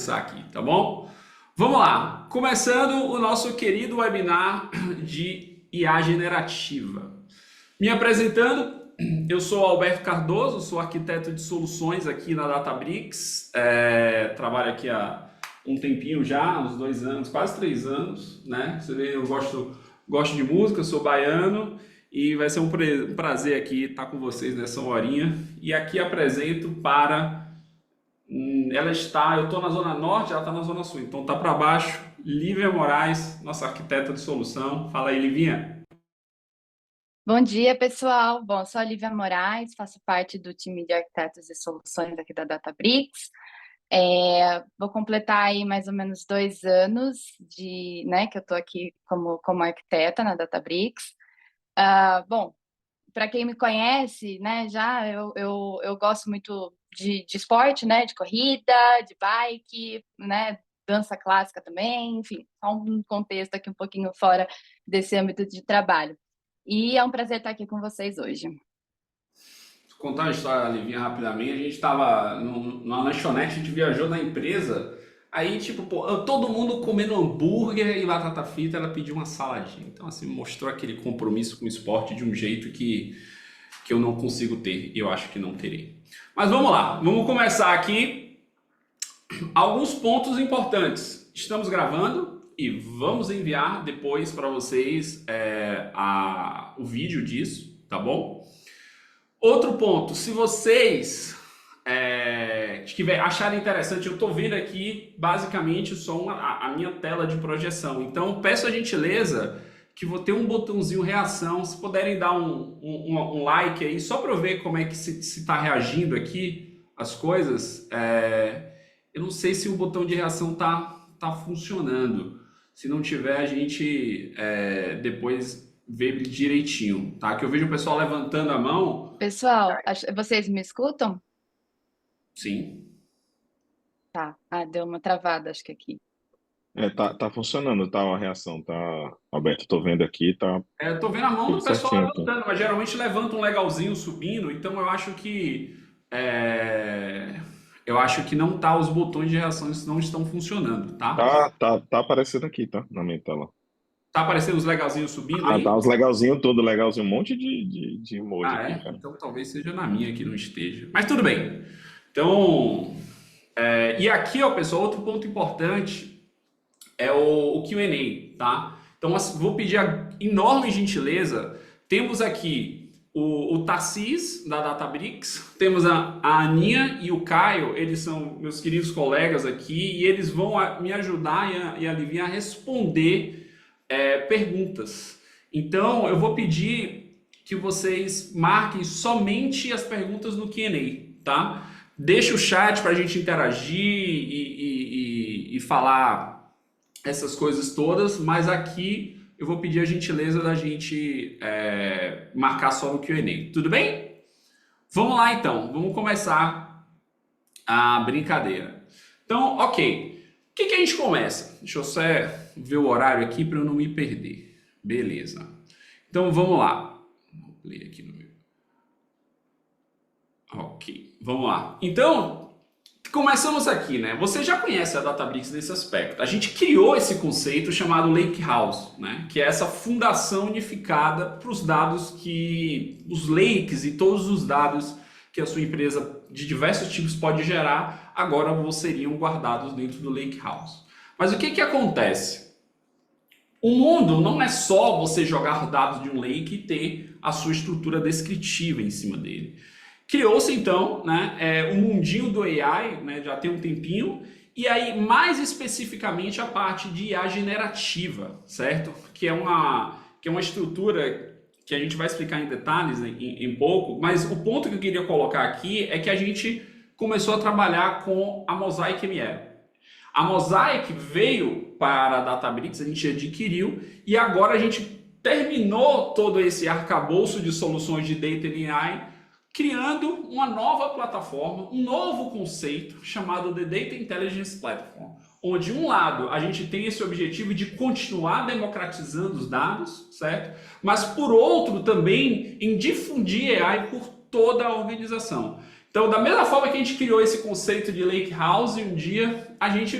Começar aqui, tá bom? Vamos lá, começando o nosso querido webinar de IA generativa. Me apresentando, eu sou Alberto Cardoso, sou arquiteto de soluções aqui na Databricks, trabalho aqui há um tempinho já, uns 2 anos, quase 3 anos, né? Você vê, eu gosto de música, sou baiano e vai ser um prazer aqui estar com vocês nessa horinha. E aqui apresento para eu estou na Zona Norte, ela está na Zona Sul, então tá para baixo. Lívia Moraes, nossa arquiteta de solução. Fala aí, Livinha. Bom dia, pessoal. Bom, sou a Lívia Moraes, faço parte do time de arquitetos e soluções aqui da Databricks. Vou completar aí mais ou menos 2 anos né, que eu estou aqui como arquiteta na Databricks. Bom, para quem me conhece, né, eu gosto muito de esporte, né, de corrida, de bike, né, dança clássica também, enfim, só um contexto aqui um pouquinho fora desse âmbito de trabalho. E é um prazer estar aqui com vocês hoje. Vou contar uma história, Livinha, rapidamente. A gente estava numa lanchonete, a gente viajou na empresa. Aí, tipo, pô, todo mundo comendo hambúrguer e batata frita, ela pediu uma saladinha. Então, assim, mostrou aquele compromisso com o esporte de um jeito que eu não consigo ter. E eu acho que não terei. Mas vamos lá, vamos começar aqui. Alguns pontos importantes. Estamos gravando e vamos enviar depois para vocês o vídeo disso, tá bom? Outro ponto, se vocês acharem interessante, eu estou vendo aqui basicamente só a minha tela de projeção. Então peço a gentileza que vou ter um botãozinho reação, se puderem dar um like aí, só para eu ver como é que se está reagindo aqui as coisas. Eu não sei se o botão de reação tá funcionando. Se não tiver, a gente depois vê direitinho, tá? Que eu vejo o pessoal levantando a mão. Pessoal, vocês me escutam? Sim. Tá. Deu uma travada, acho que aqui. Tá funcionando, tá? A reação, tá, Alberto? Tô vendo aqui, tá Eu tô vendo a mão tudo do pessoal certinho aqui. levantando, mas geralmente levanta um legalzinho subindo, então eu acho que não tá, os botões de reação não estão funcionando, tá? Tá aparecendo aqui, tá? Na minha tela. Tá aparecendo os legalzinhos subindo aí? Tá os legalzinho, tudo legalzinho, um monte de emoji aqui, cara. Então talvez seja na minha que não esteja. Mas tudo bem. Então, e aqui, ó, pessoal, outro ponto importante é o Q&A, tá? Então, vou pedir a enorme gentileza. Temos aqui o Tarcís, da Databricks, temos a Aninha e o Caio, eles são meus queridos colegas aqui, e eles vão me ajudar e a Livinha a responder perguntas. Então, eu vou pedir que vocês marquem somente as perguntas no Q&A, tá? Deixa o chat para a gente interagir e falar essas coisas todas, mas aqui eu vou pedir a gentileza da gente marcar só no Q&A. Tudo bem? Vamos lá então, vamos começar a brincadeira. Então, ok. O que a gente começa? Deixa eu só ver o horário aqui para eu não me perder. Beleza. Então vamos lá. Vou ler aqui no meu. Ok, vamos lá. Então, começamos aqui, né? Você já conhece a Databricks nesse aspecto. A gente criou esse conceito chamado Lakehouse, né? Que é essa fundação unificada para os dados os lakes e todos os dados que a sua empresa de diversos tipos pode gerar, agora seriam guardados dentro do Lakehouse. Mas o que acontece? O mundo não é só você jogar dados de um lake e ter a sua estrutura descritiva em cima dele. Criou-se então, né, o mundinho do AI, né, já tem um tempinho, e aí mais especificamente a parte de IA generativa, certo? Que é uma estrutura que a gente vai explicar em detalhes em pouco, mas o ponto que eu queria colocar aqui é que a gente começou a trabalhar com a Mosaic ML. A Mosaic veio para a Databricks, a gente adquiriu, e agora a gente terminou todo esse arcabouço de soluções de Data and AI, criando uma nova plataforma, um novo conceito chamado The Data Intelligence Platform, onde, um lado, a gente tem esse objetivo de continuar democratizando os dados, certo? Mas, por outro, também em difundir AI por toda a organização. Então, da mesma forma que a gente criou esse conceito de Lake House, um dia a gente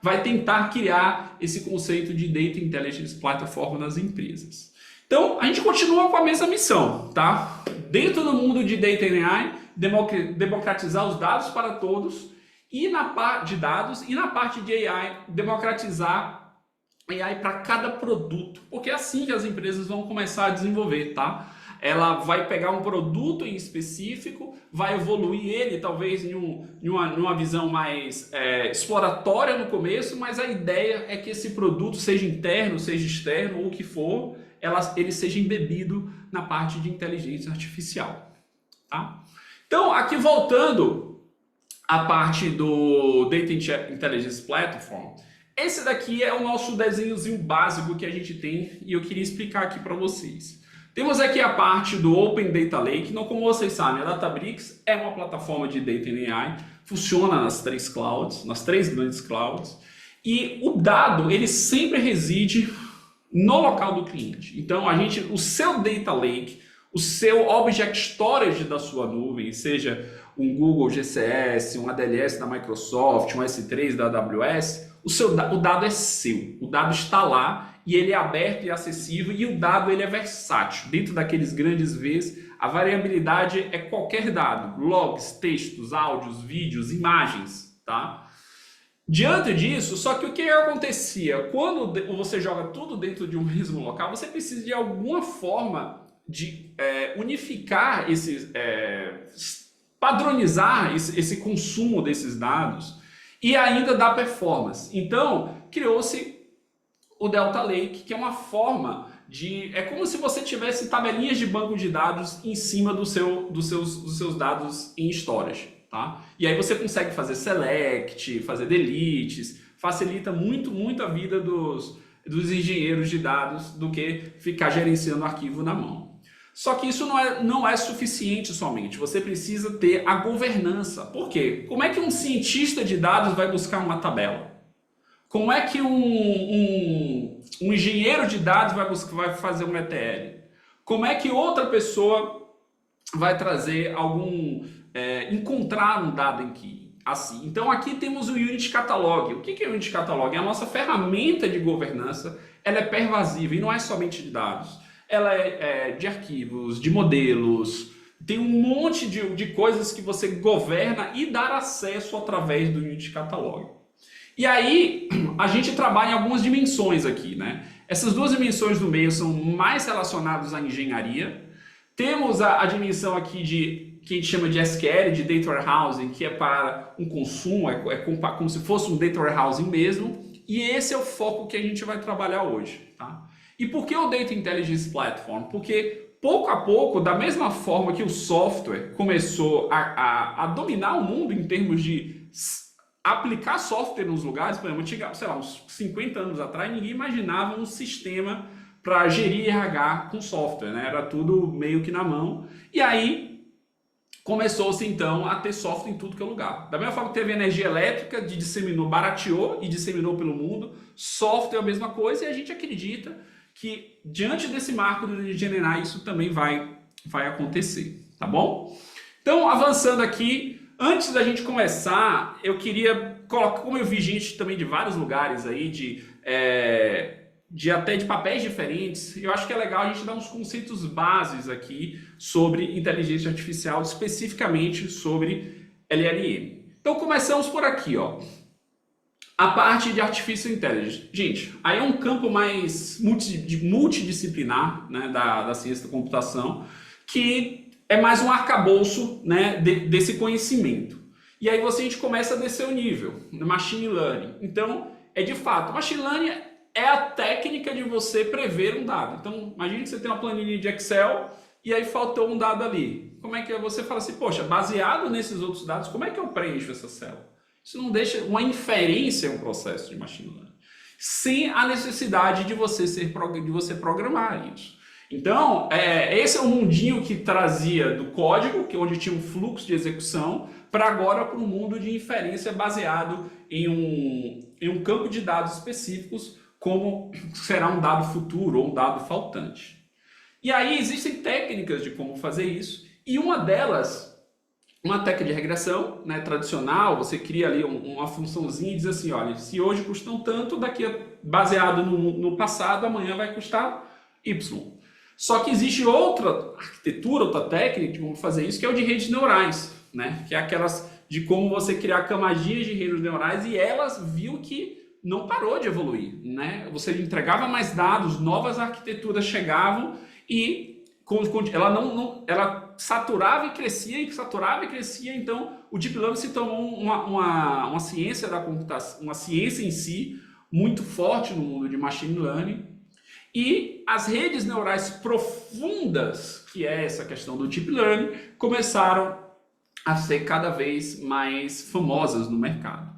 vai tentar criar esse conceito de Data Intelligence Platform nas empresas. Então, a gente continua com a mesma missão, tá? Dentro do mundo de Data and AI, democratizar os dados para todos, e na parte de dados, e na parte de AI, democratizar AI para cada produto, porque é assim que as empresas vão começar a desenvolver, tá? Ela vai pegar um produto em específico, vai evoluir ele, talvez numa visão mais exploratória no começo, mas a ideia é que esse produto, seja interno, seja externo, ou o que for, ele seja embebido na parte de inteligência artificial. Tá? Então, aqui voltando à parte do Data Intelligence Platform, esse daqui é o nosso desenhozinho básico que a gente tem e eu queria explicar aqui para vocês. Temos aqui a parte do Open Data Lake. Então, como vocês sabem, a Databricks é uma plataforma de Data and AI, funciona nas três grandes clouds, e o dado ele sempre reside no local do cliente. Então, o seu Data Lake, o seu Object Storage da sua nuvem, seja um Google GCS, um AWS da Microsoft, um S3 da AWS, o dado é seu, o dado está lá e ele é aberto e acessível e o dado ele é versátil. Dentro daqueles grandes Vs, a variabilidade é qualquer dado, logs, textos, áudios, vídeos, imagens, tá? Diante disso, só que o que acontecia? Quando você joga tudo dentro de um mesmo local, você precisa de alguma forma de unificar padronizar esse consumo desses dados e ainda dar performance. Então, criou-se o Delta Lake, que é uma forma é como se você tivesse tabelinhas de banco de dados em cima dos seus dados em storage, tá? E aí você consegue fazer select, fazer deletes, facilita muito, muito a vida dos engenheiros de dados do que ficar gerenciando arquivo na mão. Só que isso não é suficiente somente, você precisa ter a governança. Por quê? Como é que um cientista de dados vai buscar uma tabela? Como é que um engenheiro de dados vai fazer um ETL? Como é que outra pessoa vai trazer encontrar um dado assim? Então aqui temos o Unity Catalog. O que é o Unity Catalog? É a nossa ferramenta de governança, ela é pervasiva e não é somente de dados. Ela é de arquivos, de modelos, tem um monte de coisas que você governa e dá acesso através do Unity Catalog. E aí, a gente trabalha em algumas dimensões aqui, né? Essas duas dimensões do meio são mais relacionadas à engenharia. Temos a dimensão aqui que a gente chama de SQL, de Data Warehousing, que é para um consumo, como se fosse um Data Warehousing mesmo. E esse é o foco que a gente vai trabalhar hoje, tá? E por que o Data Intelligence Platform? Porque pouco a pouco, da mesma forma que o software começou a dominar o mundo em termos de aplicar software nos lugares, por exemplo, sei lá, uns 50 anos atrás, ninguém imaginava um sistema para gerir RH com software, né? Era tudo meio que na mão. E aí começou-se então a ter software em tudo que é lugar. Da mesma forma que teve energia elétrica, barateou e disseminou pelo mundo, software é a mesma coisa, e a gente acredita que diante desse marco do GenAI isso também vai acontecer, tá bom? Então, avançando aqui, antes da gente começar, eu queria colocar, como eu vi gente também de vários lugares aí, até de papéis diferentes, eu acho que é legal a gente dar uns conceitos básicos aqui sobre inteligência artificial, especificamente sobre LLM. Então, começamos por aqui, ó. A parte de Artificial Intelligence. Gente, aí é um campo mais multidisciplinar, né, da ciência da computação, que é mais um arcabouço, né, desse conhecimento. E aí a gente começa a descer o nível, no Machine Learning. Então, de fato, Machine Learning é a técnica de você prever um dado. Então, imagine que você tem uma planilha de Excel e aí faltou um dado ali. Como é que você fala assim, poxa, baseado nesses outros dados, como é que eu preencho essa célula? Isso não deixa uma inferência um processo de Machine Learning, sem a necessidade de você programar isso. Então, esse é o mundinho que trazia do código, onde tinha um fluxo de execução, para agora para um mundo de inferência baseado em um campo de dados específicos, como será um dado futuro ou um dado faltante. E aí existem técnicas de como fazer isso, e uma delas uma técnica de regressão, né, tradicional, você cria ali uma funçãozinha e diz assim, olha, se hoje custam tanto, baseado no passado, amanhã vai custar Y. Só que existe outra arquitetura, outra técnica de como fazer isso, que é o de redes neurais, né, que é aquelas de como você criar camadinhas de redes neurais e elas viu que não parou de evoluir, né? Você entregava mais dados, novas arquiteturas chegavam e ela saturava e crescia, então o Deep Learning se tornou uma ciência da computação, uma ciência em si, muito forte no mundo de Machine Learning. E as redes neurais profundas, que é essa questão do Deep Learning, começaram a ser cada vez mais famosas no mercado.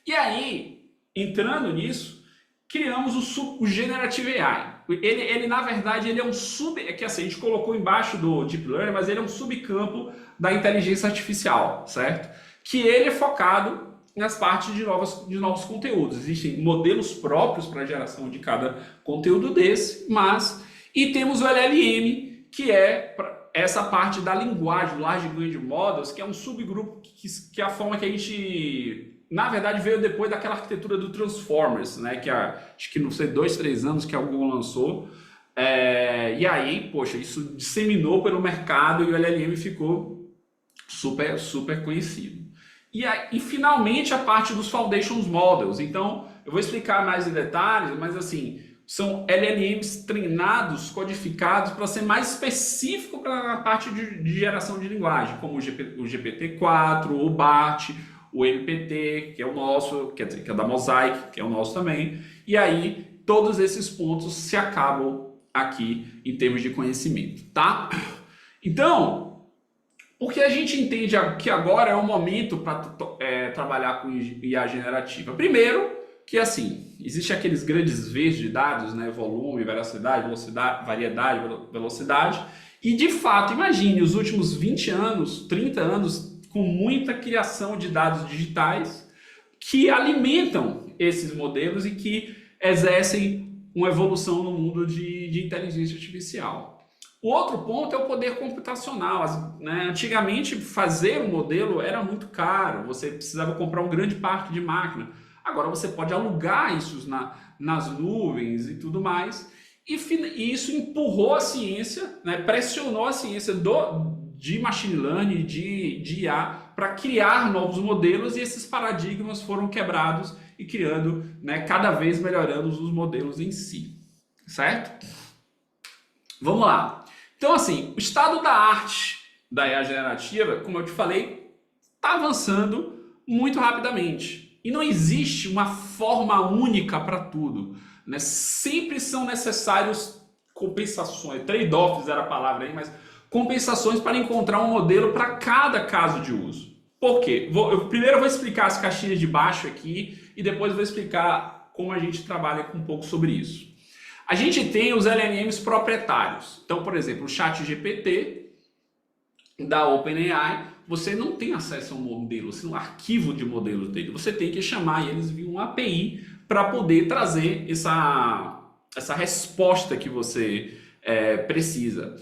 E aí, entrando nisso, criamos o Generative AI. Ele na verdade, ele é um é que assim, a gente colocou embaixo do Deep Learning, mas ele é um subcampo da inteligência artificial, certo? Que ele é focado nas partes de novos conteúdos. Existem modelos próprios para a geração de cada conteúdo desse, e temos o LLM, que é essa parte da linguagem, do Large Language Models, que é um subgrupo que é a forma que a gente... Na verdade, veio depois daquela arquitetura do Transformers, né? Que acho que não sei, 2, 3 anos que a Google lançou. E aí, poxa, isso disseminou pelo mercado e o LLM ficou super, super conhecido. E finalmente a parte dos Foundations Models. Então, eu vou explicar mais em detalhes, mas assim, são LLMs treinados, codificados para ser mais específico para a parte de geração de linguagem, como o GPT-4, o BART, o MPT, que é o nosso, quer dizer, que é da Mosaic, que é o nosso também. E aí, todos esses pontos se acabam aqui em termos de conhecimento, tá? Então, porque a gente entende que agora é o momento para trabalhar com IA generativa. Primeiro, que assim, existe aqueles grandes Vs de dados, né? Volume, veracidade, variedade, velocidade. E, de fato, imagine os últimos 20 anos, 30 anos, com muita criação de dados digitais que alimentam esses modelos e que exercem uma evolução no mundo de inteligência artificial. O outro ponto é o poder computacional. Né? Antigamente, fazer um modelo era muito caro, você precisava comprar um grande parque de máquina. Agora você pode alugar isso nas nuvens e tudo mais. E isso empurrou a ciência, né? Pressionou a ciência de machine learning, de IA, para criar novos modelos, e esses paradigmas foram quebrados e criando, né, cada vez melhorando os modelos em si, certo? Vamos lá. Então, assim, o estado da arte da IA generativa, como eu te falei, está avançando muito rapidamente. E não existe uma forma única para tudo, né? Sempre são necessários compensações, trade-offs era a palavra aí, mas compensações para encontrar um modelo para cada caso de uso. Por quê? Primeiro eu vou explicar as caixinhas de baixo aqui e depois eu vou explicar como a gente trabalha um pouco sobre isso. A gente tem os LLMs proprietários. Então, por exemplo, o ChatGPT da OpenAI, você não tem acesso a um modelo, assim, um arquivo de modelos dele. Você tem que chamar eles via uma API para poder trazer essa resposta que você precisa.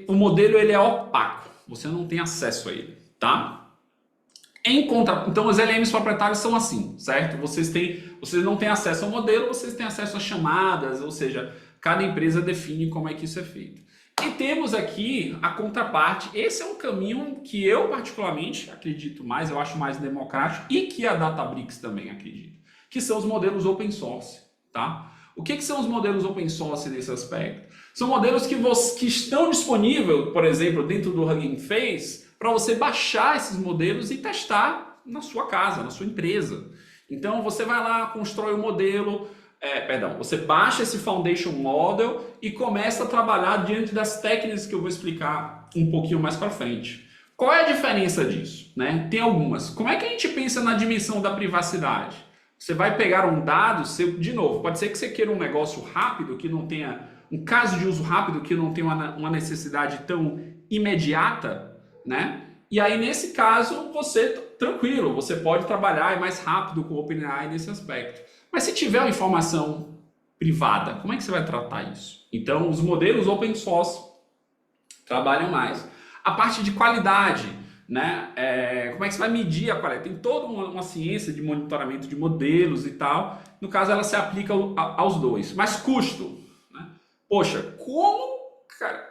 O modelo ele é opaco, você não tem acesso a ele, tá? Então, os LLMs proprietários são assim, certo? Vocês não têm acesso ao modelo, vocês têm acesso a chamadas, ou seja, cada empresa define como é que isso é feito. E temos aqui a contraparte. Esse é um caminho que eu particularmente acredito mais, eu acho mais democrático e que a Databricks também acredita, que são os modelos open source, tá? O que são os modelos open source nesse aspecto? São modelos que estão disponíveis, por exemplo, dentro do Hugging Face, para você baixar esses modelos e testar na sua casa, na sua empresa. Então você vai lá, constrói o modelo, você baixa esse Foundation Model e começa a trabalhar diante das técnicas que eu vou explicar um pouquinho mais para frente. Qual é a diferença disso? Né? Tem algumas. Como é que a gente pensa na dimensão da privacidade? Você vai pegar um dado, de novo, pode ser que você queira um negócio rápido, que não tenha um caso de uso rápido, que não tenha uma necessidade tão imediata, né? E aí, nesse caso, tranquilo, você pode trabalhar mais rápido com o OpenAI nesse aspecto. Mas se tiver uma informação privada, como é que você vai tratar isso? Então, os modelos open source trabalham mais. A parte de qualidade, né? Como é que você vai medir a qualidade? Tem toda uma ciência de monitoramento de modelos e tal. No caso, ela se aplica aos dois. Mas custo, né? Poxa,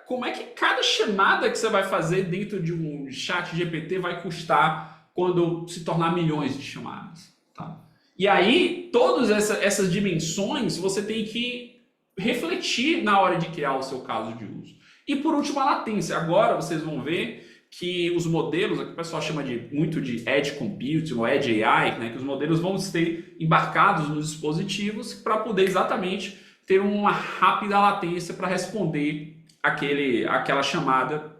como é que cada chamada que você vai fazer dentro de um chat GPT vai custar quando se tornar milhões de chamadas, tá? E aí, todas essas dimensões você tem que refletir na hora de criar o seu caso de uso. E por último, a latência. Agora vocês vão ver que os modelos, que o pessoal chama muito de Edge Computing ou Edge AI, né, que os modelos vão ser embarcados nos dispositivos para poder exatamente ter uma rápida latência para responder aquela chamada,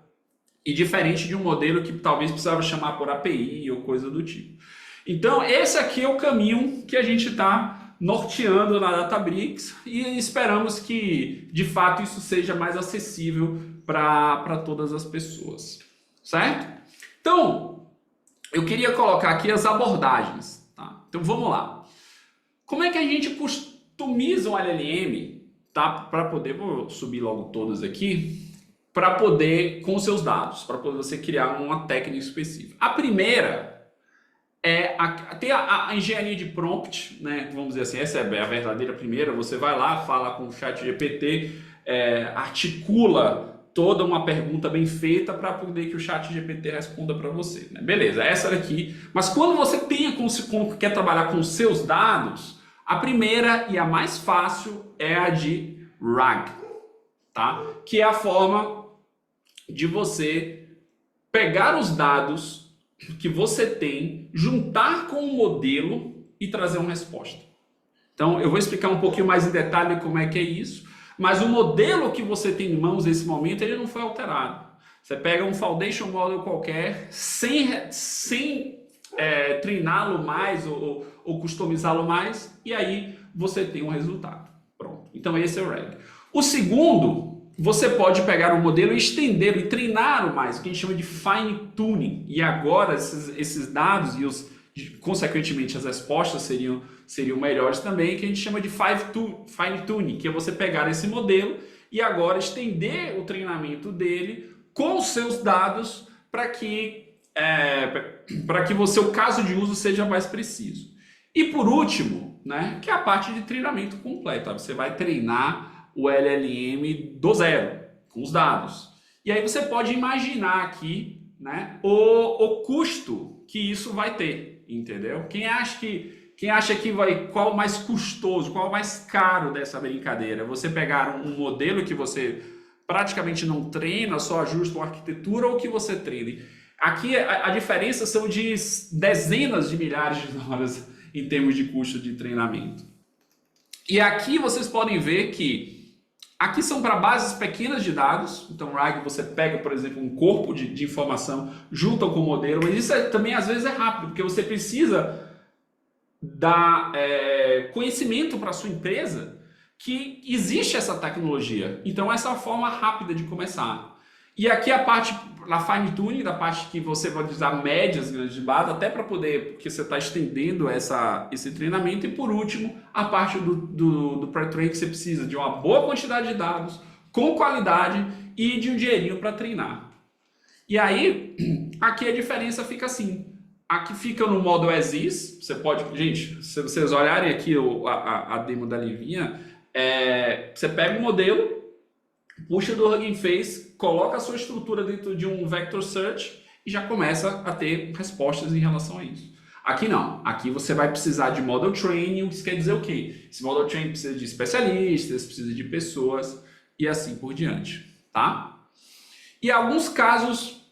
e diferente de um modelo que talvez precisava chamar por API ou coisa do tipo. Então, esse aqui é o caminho que a gente está norteando na Databricks e esperamos que, de fato, isso seja mais acessível para todas as pessoas, certo? Então, eu queria colocar aqui as abordagens, tá? Então, vamos lá. Como é que a gente customiza um LLM, tá? Para poder, vou subir logo todas aqui, para poder, com os seus dados, para poder você criar uma técnica específica. A primeira ter a engenharia de prompt, né? Vamos dizer assim, essa é a verdadeira primeira. Você vai lá, fala com o chat GPT, articula toda uma pergunta bem feita para poder que o chat GPT responda para você, né? Beleza, essa daqui. Mas quando você quer trabalhar com os seus dados, a primeira e a mais fácil é a de RAG, tá? Que é a forma de você pegar os dados que você tem, juntar com um modelo e trazer uma resposta. Então, eu vou explicar um pouquinho mais em detalhe como é que é isso, mas o modelo que você tem em mãos nesse momento, ele não foi alterado. Você pega um foundation model qualquer, sem treiná-lo mais ou customizá-lo mais, e aí você tem um resultado. Pronto. Então, esse é o RAG. O segundo, você pode pegar o modelo e estender e treinar mais, o que a gente chama de fine tuning. E agora esses dados e consequentemente as respostas seriam melhores também, que a gente chama de fine tuning, que é você pegar esse modelo e agora estender o treinamento dele com os seus dados para que o seu caso de uso seja mais preciso. E por último, né, que é a parte de treinamento completo. Você vai treinar o LLM do zero, com os dados. E aí você pode imaginar aqui, né, o custo que isso vai ter, entendeu? Quem acha que qual o mais custoso, qual o mais caro dessa brincadeira? Você pegar um modelo que você praticamente não treina, só ajusta uma arquitetura, ou que você treine. Aqui a diferença são de dezenas de milhares de dólares em termos de custo de treinamento. E aqui vocês podem ver que aqui são para bases pequenas de dados. Então, RAG, você pega, por exemplo, um corpo de informação, junta com o modelo, mas isso também às vezes é rápido, porque você precisa dar conhecimento para a sua empresa que existe essa tecnologia. Então, essa é a forma rápida de começar. E aqui a parte, na fine tuning, da parte que você vai usar médias grandes de base, até para poder, porque você está estendendo esse treinamento. E por último, a parte do pre-train, que você precisa de uma boa quantidade de dados, com qualidade e de um dinheirinho para treinar. E aí, aqui a diferença fica assim. Aqui fica no modo as is. Você pode, gente, se vocês olharem aqui a demo da Livinha, você pega o modelo, puxa do Hugging Face, coloca a sua estrutura dentro de um vector search e já começa a ter respostas em relação a isso. Aqui não. Aqui você vai precisar de model training. Isso quer dizer o quê? Esse model training precisa de especialistas, precisa de pessoas e assim por diante, tá? E alguns casos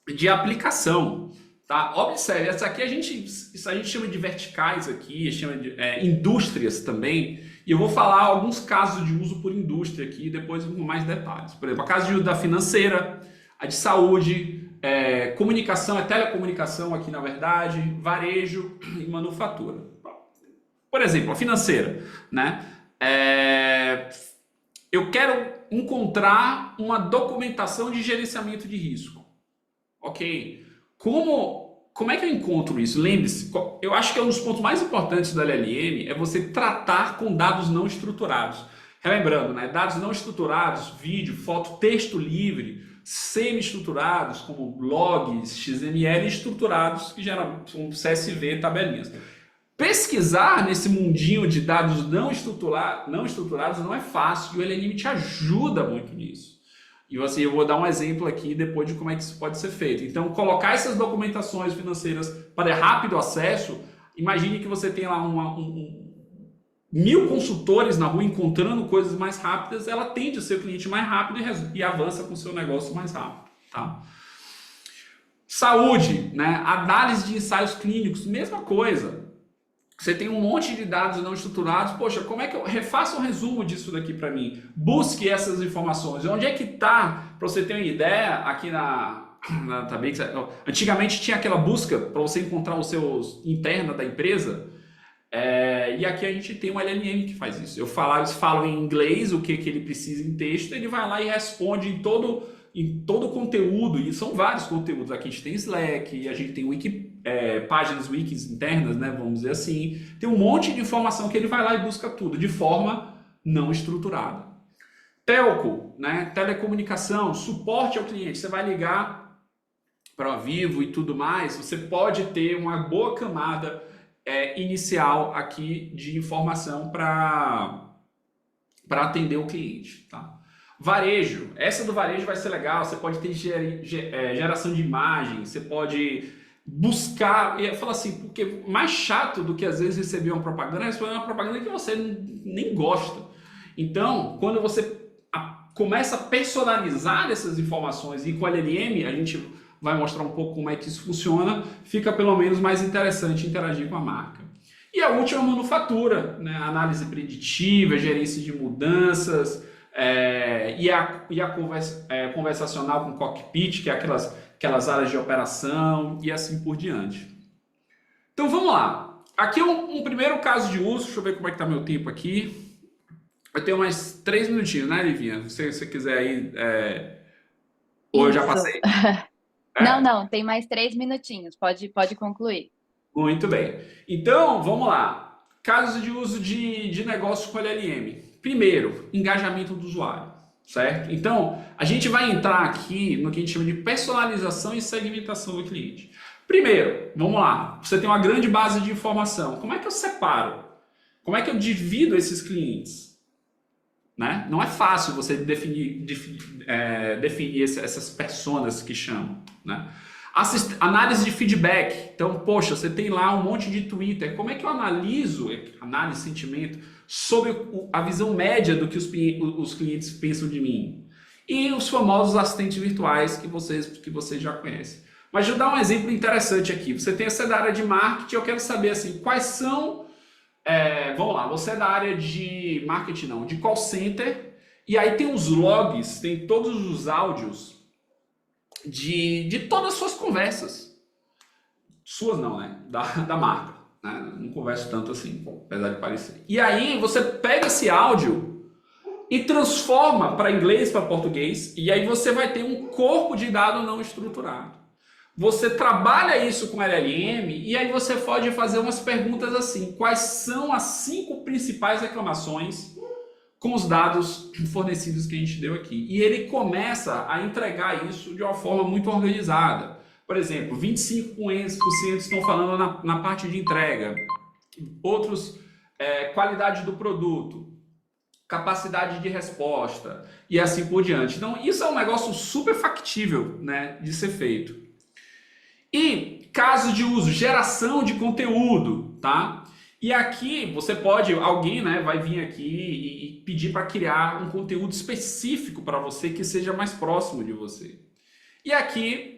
de aplicação, tá? Observe, essa aqui isso a gente chama de verticais aqui, chama de indústrias também. E eu vou falar alguns casos de uso por indústria aqui, depois com mais detalhes. Por exemplo, a casa de uso da financeira, a de saúde, comunicação, telecomunicação aqui na verdade, varejo e manufatura. Por exemplo, a financeira, né? Eu quero encontrar uma documentação de gerenciamento de risco. Ok? Como é que eu encontro isso? Lembre-se, eu acho que um dos pontos mais importantes do LLM é você tratar com dados não estruturados. Relembrando, né? Dados não estruturados, vídeo, foto, texto livre, semi-estruturados, como logs, XML, e estruturados, que geram CSV, tabelinhas. Pesquisar nesse mundinho de dados não estruturados não é fácil, e o LLM te ajuda muito nisso. E assim, eu vou dar um exemplo aqui depois de como é que isso pode ser feito. Então, colocar essas documentações financeiras para rápido acesso, imagine que você tem lá 1000 consultores na rua encontrando coisas mais rápidas, ela tende a ser o cliente mais rápido e avança com o seu negócio mais rápido. Tá? Saúde, né? Análise de ensaios clínicos, mesma coisa. Você tem um monte de dados não estruturados. Poxa, como é que eu refaço um resumo disso daqui para mim? Busque essas informações. Onde é que está? Para você ter uma ideia, aqui na Databricks, antigamente tinha aquela busca para você encontrar os seus interna da empresa. E aqui a gente tem um LLM que faz isso. Eu falo em inglês o que ele precisa em texto, ele vai lá e responde em todo o conteúdo, e são vários conteúdos. Aqui a gente tem Slack, a gente tem páginas wikis internas, né, vamos dizer assim. Tem um monte de informação que ele vai lá e busca tudo, de forma não estruturada. Telco, né, telecomunicação, suporte ao cliente. Você vai ligar para o Vivo e tudo mais, você pode ter uma boa camada inicial aqui de informação para atender o cliente, tá? Varejo, essa do varejo vai ser legal, você pode ter geração de imagem, você pode buscar, e eu falo assim, porque mais chato do que às vezes receber uma propaganda é receber uma propaganda que você nem gosta. Então, quando você começa a personalizar essas informações, e com o LLM a gente vai mostrar um pouco como é que isso funciona, fica pelo menos mais interessante interagir com a marca. E a última, manufatura, né? Análise preditiva, gerência de mudanças, e a conversacional com cockpit, que é aquelas áreas de operação e assim por diante. Então vamos lá. Aqui é um primeiro caso de uso. Deixa eu ver como é que está meu tempo aqui. Eu tenho mais 3 minutinhos, né, Livinha? Se você quiser aí... Ou eu já passei? Não, tem mais 3 minutinhos. Pode concluir. Muito bem. Então, vamos lá. Casos de uso de negócio com LLM. Primeiro, engajamento do usuário, certo? Então, a gente vai entrar aqui no que a gente chama de personalização e segmentação do cliente. Primeiro, vamos lá. Você tem uma grande base de informação. Como é que eu separo? Como é que eu divido esses clientes? Né? Não é fácil você definir essas personas que chamam, né? Análise de feedback. Então, poxa, você tem lá um monte de Twitter. Como é que eu analiso, análise de sentimento, sobre a visão média do que os clientes pensam de mim? E os famosos assistentes virtuais que vocês já conhecem. Mas deixa eu dar um exemplo interessante aqui. Você tem essa da área de marketing, eu quero saber assim, quais são... vamos lá, você é da área de marketing, não, de call center, e aí tem os logs, tem todos os áudios de todas as suas conversas. Suas não, né? Da marca. Né? Não converso tanto assim, apesar de parecer. E aí você pega esse áudio e transforma para inglês, para português, e aí você vai ter um corpo de dado não estruturado. Você trabalha isso com LLM e aí você pode fazer umas perguntas assim: quais são as 5 principais reclamações com os dados fornecidos que a gente deu aqui? E ele começa a entregar isso de uma forma muito organizada. Por exemplo, 25% estão falando na parte de entrega. Outros, qualidade do produto, capacidade de resposta e assim por diante. Então, isso é um negócio super factível, né, de ser feito. E casos de uso, geração de conteúdo, tá? E aqui você pode, alguém, né, vai vir aqui e pedir para criar um conteúdo específico para você que seja mais próximo de você. E aqui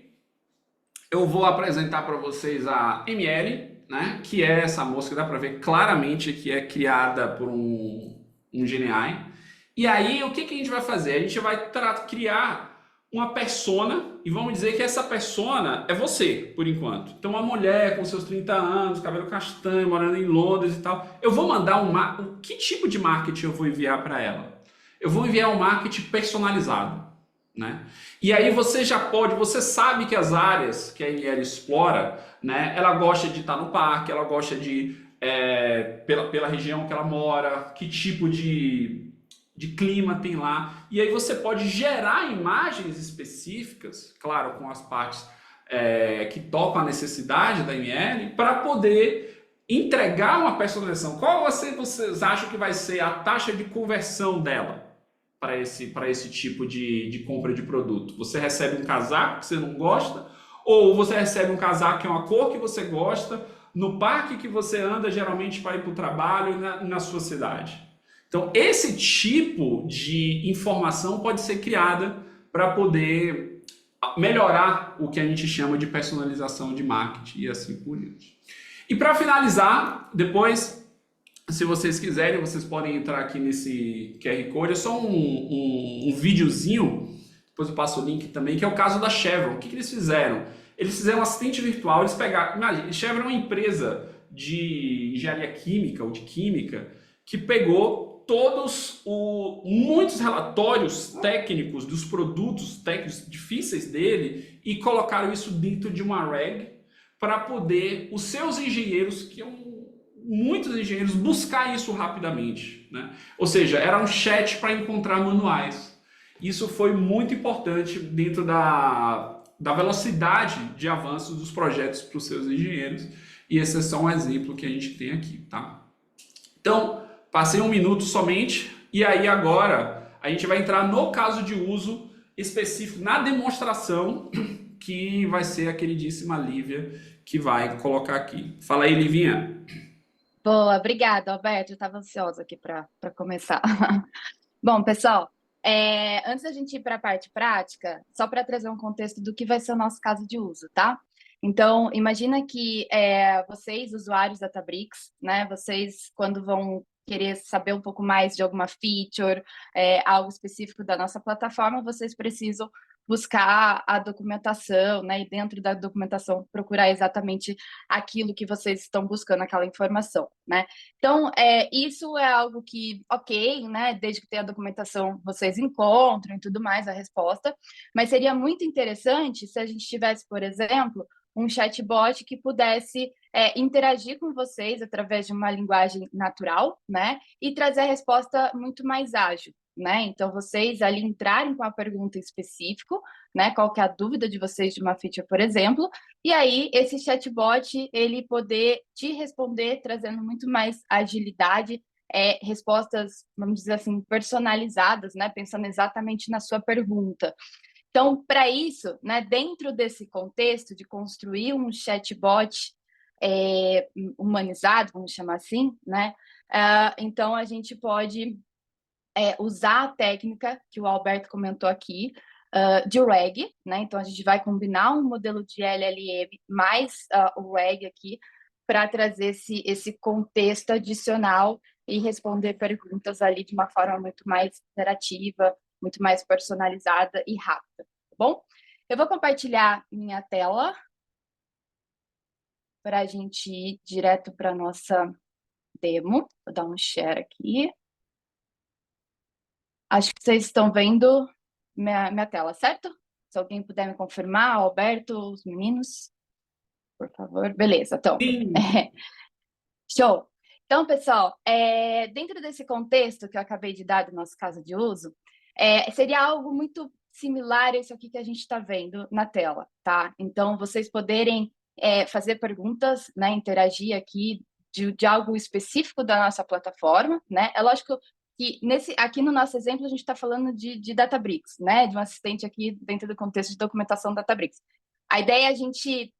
eu vou apresentar para vocês a ML, né, que é essa moça que dá para ver claramente que é criada por um GenAI. E aí o que a gente vai fazer? A gente vai criar uma persona, e vamos dizer que essa persona é você, por enquanto. Então, uma mulher com seus 30 anos, cabelo castanho, morando em Londres e tal. Eu vou mandar que tipo de marketing eu vou enviar para ela? Eu vou enviar um marketing personalizado, né? E aí você sabe que as áreas que a ML explora, né? Ela gosta de estar no parque, ela gosta de, pela região que ela mora, que tipo de de clima tem lá. E aí você pode gerar imagens específicas, claro, com as partes que tocam a necessidade da ML, para poder entregar uma personalização. Qual vocês acham que vai ser a taxa de conversão dela para esse tipo de compra de produto? Você recebe um casaco que você não gosta, ou você recebe um casaco que é uma cor que você gosta, no parque que você anda geralmente para ir para o trabalho na sua cidade? Então, esse tipo de informação pode ser criada para poder melhorar o que a gente chama de personalização de marketing e assim por diante. E para finalizar, depois, se vocês quiserem, vocês podem entrar aqui nesse QR Code. É só um videozinho, depois eu passo o link também, que é o caso da Chevron. O que eles fizeram? Eles fizeram um assistente virtual, eles pegaram... Imagina, Chevron é uma empresa de engenharia química ou de química que pegou muitos relatórios técnicos dos produtos técnicos difíceis dele e colocaram isso dentro de uma reg para poder os seus engenheiros, que muitos engenheiros, buscar isso rapidamente, né? Ou seja, era um chat para encontrar manuais. Isso foi muito importante dentro da velocidade de avanço dos projetos para os seus engenheiros, e esse é só um exemplo que a gente tem aqui, tá? Então, passei 1 minuto somente, e aí agora a gente vai entrar no caso de uso específico, na demonstração, que vai ser a queridíssima Lívia que vai colocar aqui. Fala aí, Livinha. Boa, obrigada, Alberto. Eu estava ansiosa aqui para começar. Bom, pessoal, antes da gente ir para a parte prática, só para trazer um contexto do que vai ser o nosso caso de uso, tá? Então, imagina que vocês, usuários da Databricks, né? Vocês, quando vão querer saber um pouco mais de alguma feature, algo específico da nossa plataforma, vocês precisam buscar a documentação, né? E dentro da documentação procurar exatamente aquilo que vocês estão buscando, aquela informação, né? Então, isso é algo que, ok, né? Desde que tenha a documentação, vocês encontram e tudo mais a resposta, mas seria muito interessante se a gente tivesse, por exemplo, um chatbot que pudesse interagir com vocês através de uma linguagem natural, né? E trazer a resposta muito mais ágil, né? Então, vocês ali entrarem com a pergunta específica, né? Qual que é a dúvida de vocês de uma feature, por exemplo, e aí esse chatbot, ele poder te responder, trazendo muito mais agilidade, respostas, vamos dizer assim, personalizadas, né? Pensando exatamente na sua pergunta. Então, para isso, né, dentro desse contexto de construir um chatbot humanizado, vamos chamar assim, né? Então, a gente pode usar a técnica que o Alberto comentou aqui, de RAG, né? Então, a gente vai combinar um modelo de LLM mais o RAG aqui para trazer esse contexto adicional e responder perguntas ali de uma forma muito mais interativa, muito mais personalizada e rápida, tá bom? Eu vou compartilhar minha tela para a gente ir direto para a nossa demo. Vou dar um share aqui. Acho que vocês estão vendo minha tela, certo? Se alguém puder me confirmar, Alberto, os meninos, por favor. Beleza, então. Show! Então, pessoal, dentro desse contexto que eu acabei de dar do nosso caso de uso, seria algo muito similar a isso aqui que a gente está vendo na tela, tá? Então, vocês poderem fazer perguntas, né, interagir aqui de algo específico da nossa plataforma, né? É lógico que aqui no nosso exemplo a gente está falando de Databricks, né? De um assistente aqui dentro do contexto de documentação Databricks. A ideia é a gente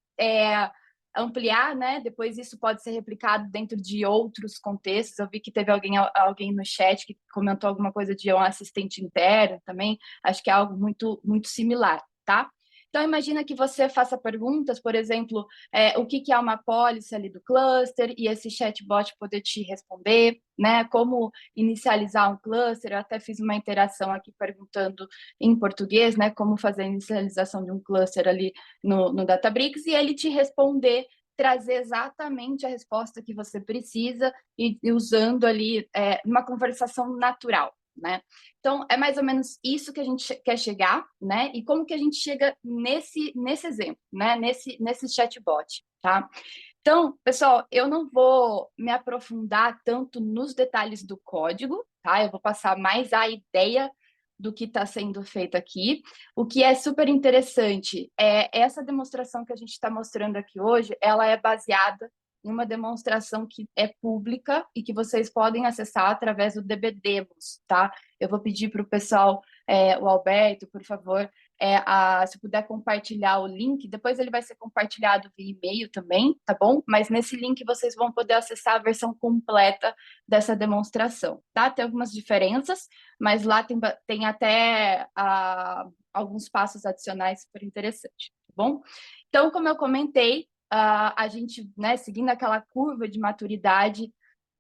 ampliar, né? Depois isso pode ser replicado dentro de outros contextos. Eu vi que teve alguém no chat que comentou alguma coisa de um assistente interno também. Acho que é algo muito, muito similar, tá? Então, imagina que você faça perguntas, por exemplo, o que é uma policy ali do cluster, e esse chatbot poder te responder, né? Como inicializar um cluster. Eu até fiz uma interação aqui perguntando em português, né? Como fazer a inicialização de um cluster ali no Databricks, e ele te responder, trazer exatamente a resposta que você precisa e usando ali uma conversação natural, né? Então, é mais ou menos isso que a gente quer chegar, né? E como que a gente chega nesse exemplo, né? Nesse chatbot, tá? Então, pessoal, eu não vou me aprofundar tanto nos detalhes do código, tá? Eu vou passar mais a ideia do que está sendo feito aqui. O que é super interessante é essa demonstração que a gente está mostrando aqui hoje, ela é baseada em uma demonstração que é pública e que vocês podem acessar através do DBDemos, tá? Eu vou pedir para o pessoal, o Alberto, por favor, se puder compartilhar o link, depois ele vai ser compartilhado via e-mail também, tá bom? Mas nesse link vocês vão poder acessar a versão completa dessa demonstração, tá? Tem algumas diferenças, mas lá tem até alguns passos adicionais super interessantes, tá bom? Então, como eu comentei, a gente, né, seguindo aquela curva de maturidade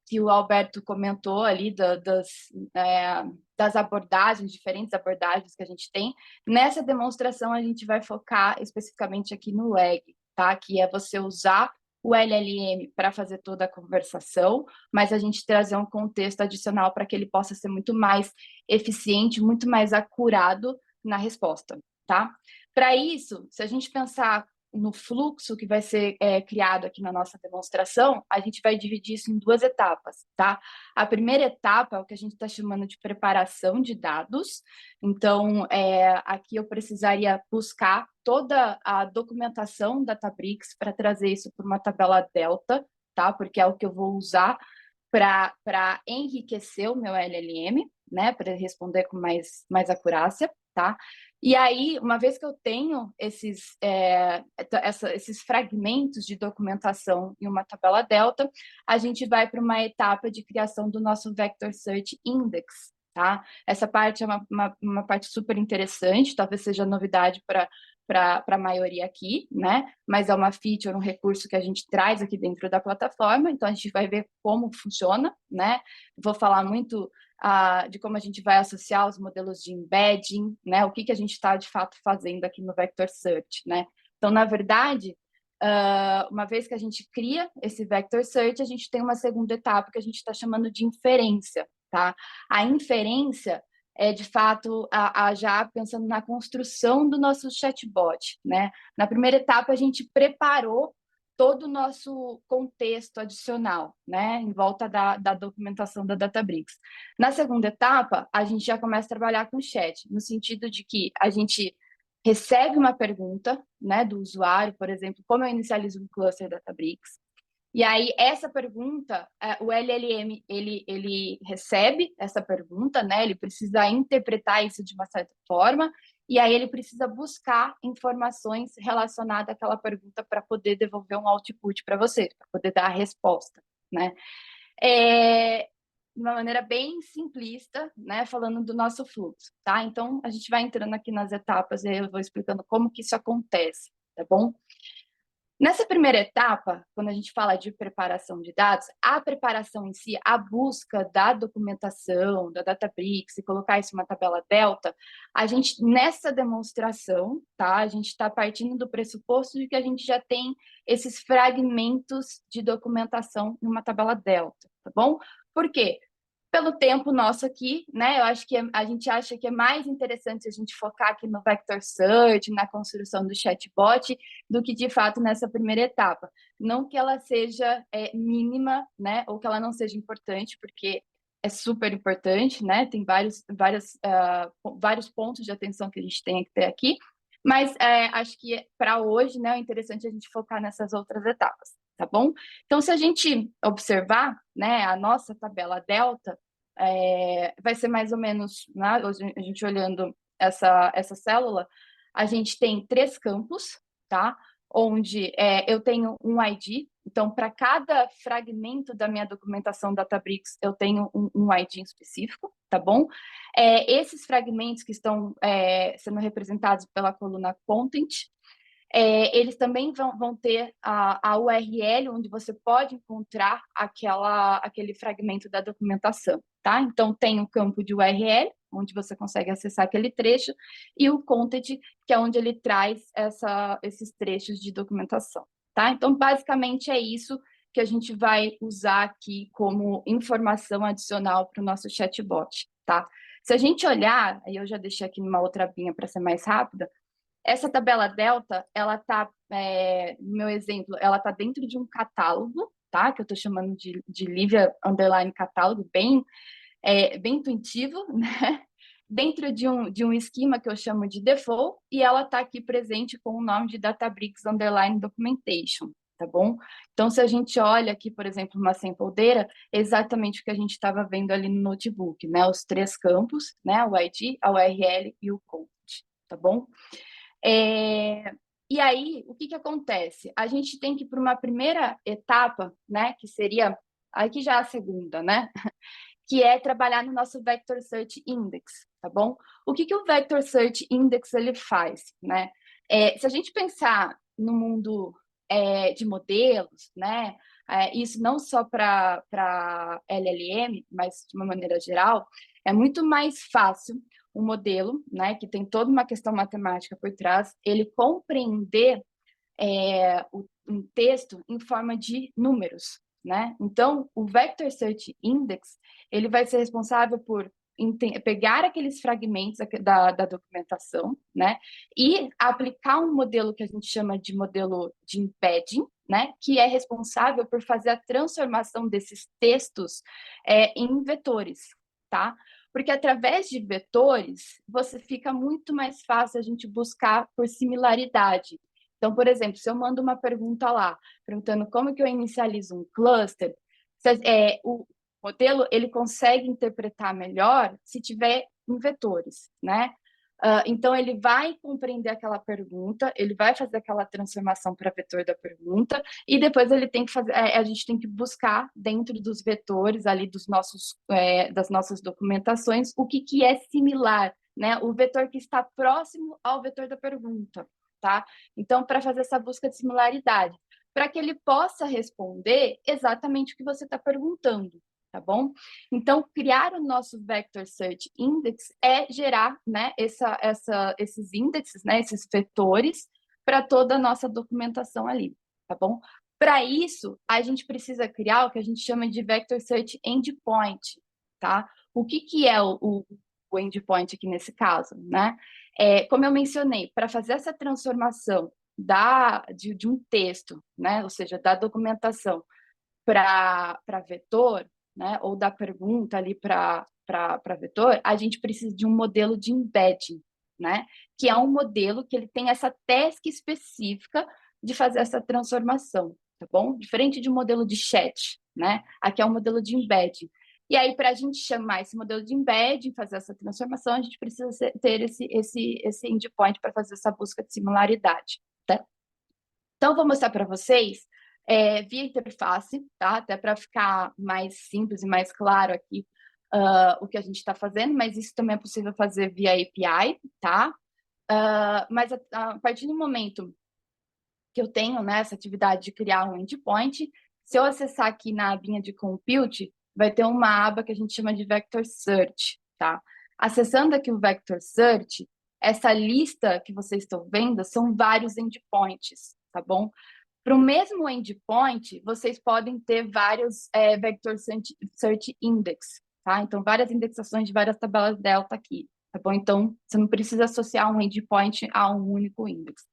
que o Alberto comentou ali das abordagens, diferentes abordagens que a gente tem, nessa demonstração a gente vai focar especificamente aqui no lag, tá? Que é você usar o LLM para fazer toda a conversação, mas a gente trazer um contexto adicional para que ele possa ser muito mais eficiente, muito mais acurado na resposta, tá? Para isso, se a gente pensar no fluxo que vai ser criado aqui na nossa demonstração, a gente vai dividir isso em duas etapas, tá? A primeira etapa é o que a gente está chamando de preparação de dados. Então, aqui eu precisaria buscar toda a documentação da Databricks para trazer isso para uma tabela delta, tá? Porque é o que eu vou usar para enriquecer o meu LLM, né? Para responder com mais acurácia, tá? E aí, uma vez que eu tenho esses fragmentos de documentação em uma tabela delta, a gente vai para uma etapa de criação do nosso Vector Search Index, tá? Essa parte é uma parte super interessante, talvez seja novidade para a maioria aqui, né? Mas é uma feature, um recurso que a gente traz aqui dentro da plataforma, então a gente vai ver como funciona, né? Vou falar muito de como a gente vai associar os modelos de embedding, né? O que a gente está, de fato, fazendo aqui no Vector Search, né? Então, na verdade, uma vez que a gente cria esse Vector Search, a gente tem uma segunda etapa que a gente está chamando de inferência, tá? A inferência é, de fato, já pensando na construção do nosso chatbot, né? Na primeira etapa, a gente preparou todo o nosso contexto adicional, né, em volta da documentação da Databricks. Na segunda etapa, a gente já começa a trabalhar com o chat, no sentido de que a gente recebe uma pergunta, né, do usuário, por exemplo, como eu inicializo um cluster Databricks, e aí, essa pergunta, o LLM, ele recebe essa pergunta, né? Ele precisa interpretar isso de uma certa forma, e aí ele precisa buscar informações relacionadas àquela pergunta para poder devolver um output para você, para poder dar a resposta, né? De uma maneira bem simplista, né? Falando do nosso fluxo, tá? Então, a gente vai entrando aqui nas etapas e aí eu vou explicando como que isso acontece, tá bom? Nessa primeira etapa, quando a gente fala de preparação de dados, a preparação em si, a busca da documentação, da Databricks e colocar isso em uma tabela delta, a gente, nessa demonstração, tá? A gente está partindo do pressuposto de que a gente já tem esses fragmentos de documentação em uma tabela delta, tá bom? Por quê? Pelo tempo nosso aqui, né? Eu acho que a gente acha que é mais interessante a gente focar aqui no Vector Search, na construção do chatbot, do que de fato nessa primeira etapa. Não que ela seja mínima, né? Ou que ela não seja importante, porque é super importante, né? Tem vários pontos de atenção que a gente tem que ter aqui, mas acho que para hoje, né, é interessante a gente focar nessas outras etapas, tá bom? Então, se a gente observar, né, a nossa tabela delta, vai ser mais ou menos, né, a gente olhando essa célula, a gente tem 3 campos, tá? Onde eu tenho um ID, então, para cada fragmento da minha documentação Databricks, eu tenho um ID específico, tá bom? Esses fragmentos que estão sendo representados pela coluna Content, eles também vão ter a URL onde você pode encontrar aquele fragmento da documentação, tá? Então, tem o campo de URL, onde você consegue acessar aquele trecho, e o content, que é onde ele traz esses trechos de documentação, tá? Então, basicamente, é isso que a gente vai usar aqui como informação adicional para o nosso chatbot, tá? Se a gente olhar, aí eu já deixei aqui numa outra abinha para ser mais rápida, essa tabela delta, ela está, no meu exemplo, ela está dentro de um catálogo, tá? Que eu estou chamando de Livia Underline Catálogo, bem é bem intuitivo, né? Dentro de um esquema que eu chamo de default, e ela está aqui presente com o nome de Databricks Underline Documentation, tá bom? Então, se a gente olha aqui, por exemplo, uma sampledeira, é exatamente o que a gente estava vendo ali no notebook, né? Os 3 campos, né? O ID, a URL e o content, tá bom? E aí, o que acontece? A gente tem que ir para uma primeira etapa, né? Que seria, aqui já é a segunda, né? Que é trabalhar no nosso Vector Search Index, tá bom? O que o Vector Search Index ele faz, né? Se a gente pensar no mundo de modelos, né? Isso não só para LLM, mas de uma maneira geral, é muito mais fácil um modelo, né? Que tem toda uma questão matemática por trás, ele compreender um texto em forma de números, né? Então, o Vector Search Index, ele vai ser responsável por pegar aqueles fragmentos da documentação, né? E aplicar um modelo que a gente chama de modelo de embedding, né? Que é responsável por fazer a transformação desses textos em vetores, tá? Porque através de vetores, você fica muito mais fácil a gente buscar por similaridade. Então, por exemplo, se eu mando uma pergunta lá, perguntando como que eu inicializo um cluster, o modelo ele consegue interpretar melhor se tiver em vetores, né? Então, ele vai compreender aquela pergunta, ele vai fazer aquela transformação para vetor da pergunta, e depois ele tem que fazer, a gente tem que buscar dentro dos vetores ali das nossas documentações o que é similar, né? O vetor que está próximo ao vetor da pergunta. Tá? Então, para fazer essa busca de similaridade, para que ele possa responder exatamente o que você está perguntando, tá bom? Então, criar o nosso Vector Search Index é gerar, né, esses índices, né, esses vetores para toda a nossa documentação ali, tá bom? Para isso, a gente precisa criar o que a gente chama de Vector Search Endpoint, tá? O que é o endpoint aqui nesse caso, né? Como eu mencionei, para fazer essa transformação de um texto, né, ou seja, da documentação para vetor, né, ou da pergunta ali para vetor, a gente precisa de um modelo de embedding, né, que é um modelo que ele tem essa task específica de fazer essa transformação, tá bom? Diferente de um modelo de chat, né? Aqui é um modelo de embedding. E aí, para a gente chamar esse modelo de embedding, fazer essa transformação, a gente precisa ter esse endpoint para fazer essa busca de similaridade, tá? Então, vou mostrar para vocês via interface, tá? Até para ficar mais simples e mais claro aqui o que a gente está fazendo, mas isso também é possível fazer via API, tá? Mas a partir do momento que eu tenho, né, essa atividade de criar um endpoint, se eu acessar aqui na abinha de Compute, vai ter uma aba que a gente chama de Vector Search, tá? Acessando aqui o Vector Search, essa lista que vocês estão vendo são vários endpoints, tá bom? Para o mesmo endpoint, vocês podem ter vários Vector Search Index, tá? Então, várias indexações de várias tabelas delta aqui, tá bom? Então, você não precisa associar um endpoint a um único index.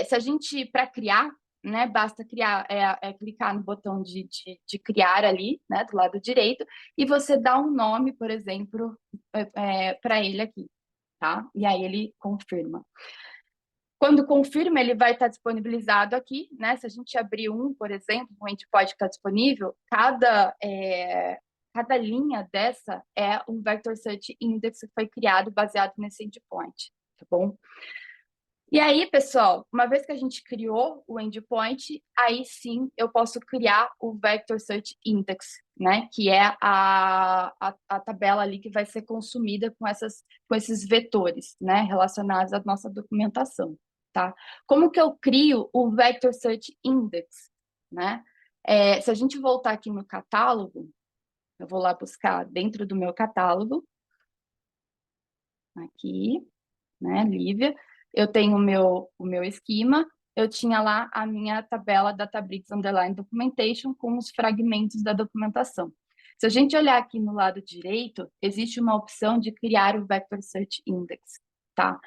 Se a gente, para criar, né, basta criar, clicar no botão de criar ali, né, do lado direito, e você dá um nome, por exemplo, para ele aqui, tá? E aí ele confirma. Quando confirma, ele vai estar disponibilizado aqui, né? Se a gente abrir por exemplo, um endpoint que está disponível, cada linha dessa é um Vector Search Index que foi criado baseado nesse endpoint, tá bom? E aí, pessoal, uma vez que a gente criou o endpoint, aí sim eu posso criar o Vector Search Index, né? Que é a tabela ali que vai ser consumida com esses vetores, né? Relacionados à nossa documentação, tá? Como que eu crio o Vector Search Index, né? Se a gente voltar aqui no catálogo, eu vou lá buscar dentro do meu catálogo, aqui, né, Lívia, eu tenho o meu esquema, eu tinha lá a minha tabela Databricks Underline Documentation com os fragmentos da documentação. Se a gente olhar aqui no lado direito, existe uma opção de criar o Vector Search Index, tá?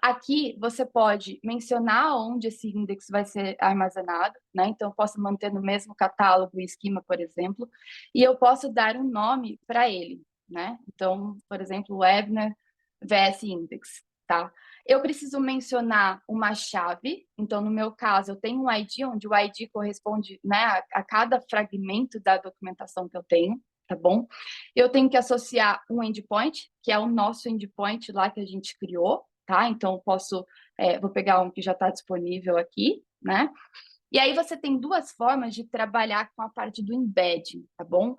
Aqui você pode mencionar onde esse index vai ser armazenado, né? Então, eu posso manter no mesmo catálogo e esquema, por exemplo, e eu posso dar um nome para ele, né? Então, por exemplo, Webner VS Index, tá? Eu preciso mencionar uma chave, então, no meu caso, eu tenho um ID, onde o ID corresponde, né, a cada fragmento da documentação que eu tenho, tá bom? Eu tenho que associar um endpoint, que é o nosso endpoint lá que a gente criou, tá? Então, vou pegar um que já está disponível aqui, né? E aí você tem duas formas de trabalhar com a parte do embedding, tá bom?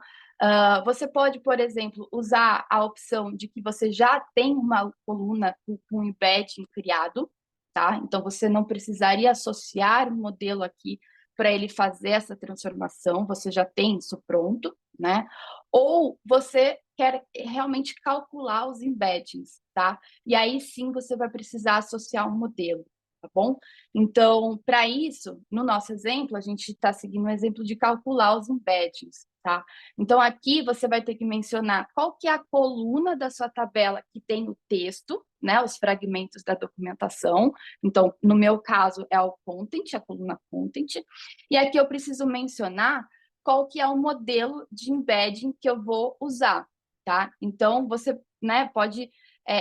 Você pode, por exemplo, usar a opção de que você já tem uma coluna com embedding criado, tá? Então, você não precisaria associar um modelo aqui para ele fazer essa transformação, você já tem isso pronto, né? Ou você quer realmente calcular os embeddings, tá? E aí sim você vai precisar associar um modelo, tá bom? Então, para isso, no nosso exemplo, a gente está seguindo o exemplo de calcular os embeddings, tá? Então, aqui você vai ter que mencionar qual que é a coluna da sua tabela que tem o texto, né? Os fragmentos da documentação. Então, no meu caso, é o content, a coluna content. E aqui eu preciso mencionar qual que é o modelo de embedding que eu vou usar, tá? Então, você, né, pode...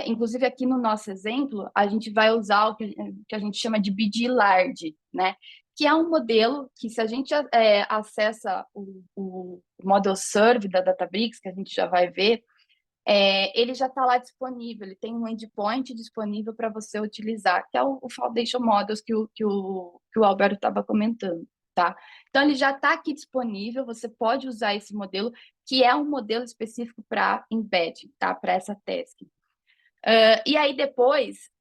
inclusive, aqui no nosso exemplo, a gente vai usar o que a gente chama de BD-Lard, né? Que é um modelo que, se a gente acessa o Model Serve da Databricks, que a gente já vai ver, ele já está lá disponível, ele tem um endpoint disponível para você utilizar, que é o Foundation Models que o Alberto estava comentando, tá? Então, ele já está aqui disponível, você pode usar esse modelo, que é um modelo específico para embedding, tá? Para essa task. E aí, depois,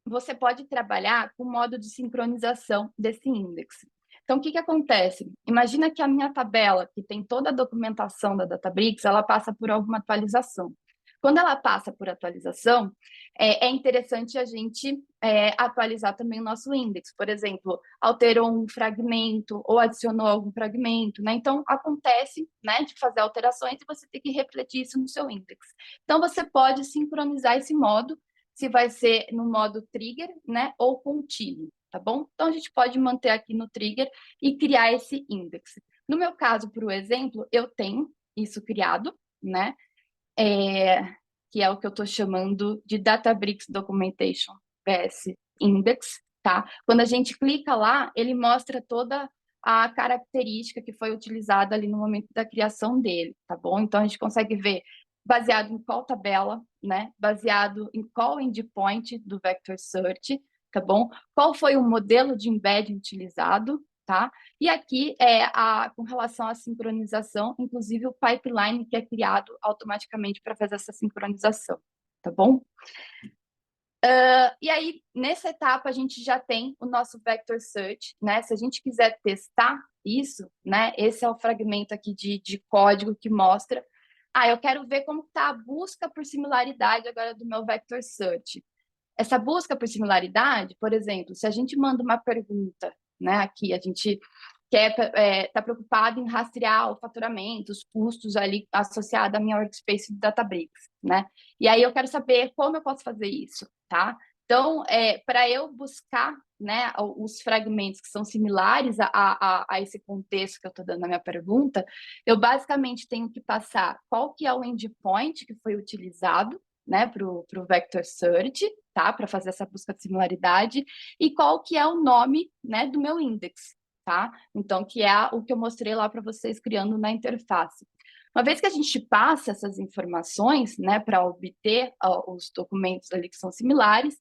você pode trabalhar com o modo de sincronização desse index. Então, o que acontece? Imagina que a minha tabela, que tem toda a documentação da Databricks, ela passa por alguma atualização. Quando ela passa por atualização, é interessante a gente atualizar também o nosso index. Por exemplo, alterou um fragmento ou adicionou algum fragmento, né? Então, acontece, né, de fazer alterações e você tem que refletir isso no seu index. Então, você pode sincronizar esse modo, se vai ser no modo trigger, né, ou contínuo, tá bom? Então, a gente pode manter aqui no trigger e criar esse index. No meu caso, por exemplo, eu tenho isso criado, né, que é o que eu estou chamando de Databricks Documentation VS Index, tá? Quando a gente clica lá, ele mostra toda a característica que foi utilizada ali no momento da criação dele, tá bom? Então, a gente consegue ver baseado em qual tabela, né? Baseado em qual endpoint do Vector Search, tá bom? Qual foi o modelo de embedding utilizado, tá? E aqui, com relação à sincronização, inclusive o pipeline que é criado automaticamente para fazer essa sincronização, tá bom? E aí, nessa etapa, a gente já tem o nosso Vector Search, né? Se a gente quiser testar isso, né? Esse é o fragmento aqui de código que mostra. Eu quero ver como está a busca por similaridade agora do meu Vector Search. Essa busca por similaridade, por exemplo, se a gente manda uma pergunta, né? Aqui a gente está preocupado em rastrear o faturamento, os custos ali associados à minha workspace do Databricks, né? E aí eu quero saber como eu posso fazer isso, tá? Então, para eu buscar, né, os fragmentos que são similares a esse contexto que eu estou dando na minha pergunta, eu basicamente tenho que passar qual que é o endpoint que foi utilizado, né, para o Vector Search, tá? Para fazer essa busca de similaridade, e qual que é o nome, né, do meu index, tá? Então, que é o que eu mostrei lá para vocês criando na interface. Uma vez que a gente passa essas informações, né, para obter os documentos ali que são similares,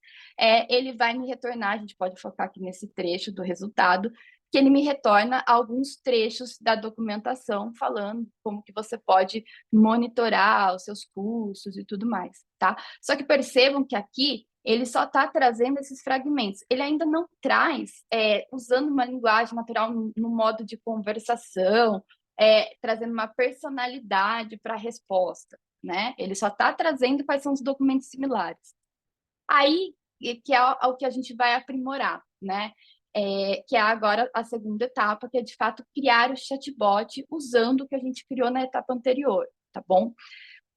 ele vai me retornar, a gente pode focar aqui nesse trecho do resultado, que ele me retorna alguns trechos da documentação falando como que você pode monitorar os seus custos e tudo mais, tá? Só que percebam que aqui ele só está trazendo esses fragmentos. Ele ainda não traz, usando uma linguagem natural no modo de conversação, trazendo uma personalidade para a resposta, né? Ele só está trazendo quais são os documentos similares. Aí, que é o que a gente vai aprimorar, né? Que é agora a segunda etapa, que é, de fato, criar o chatbot usando o que a gente criou na etapa anterior, tá bom?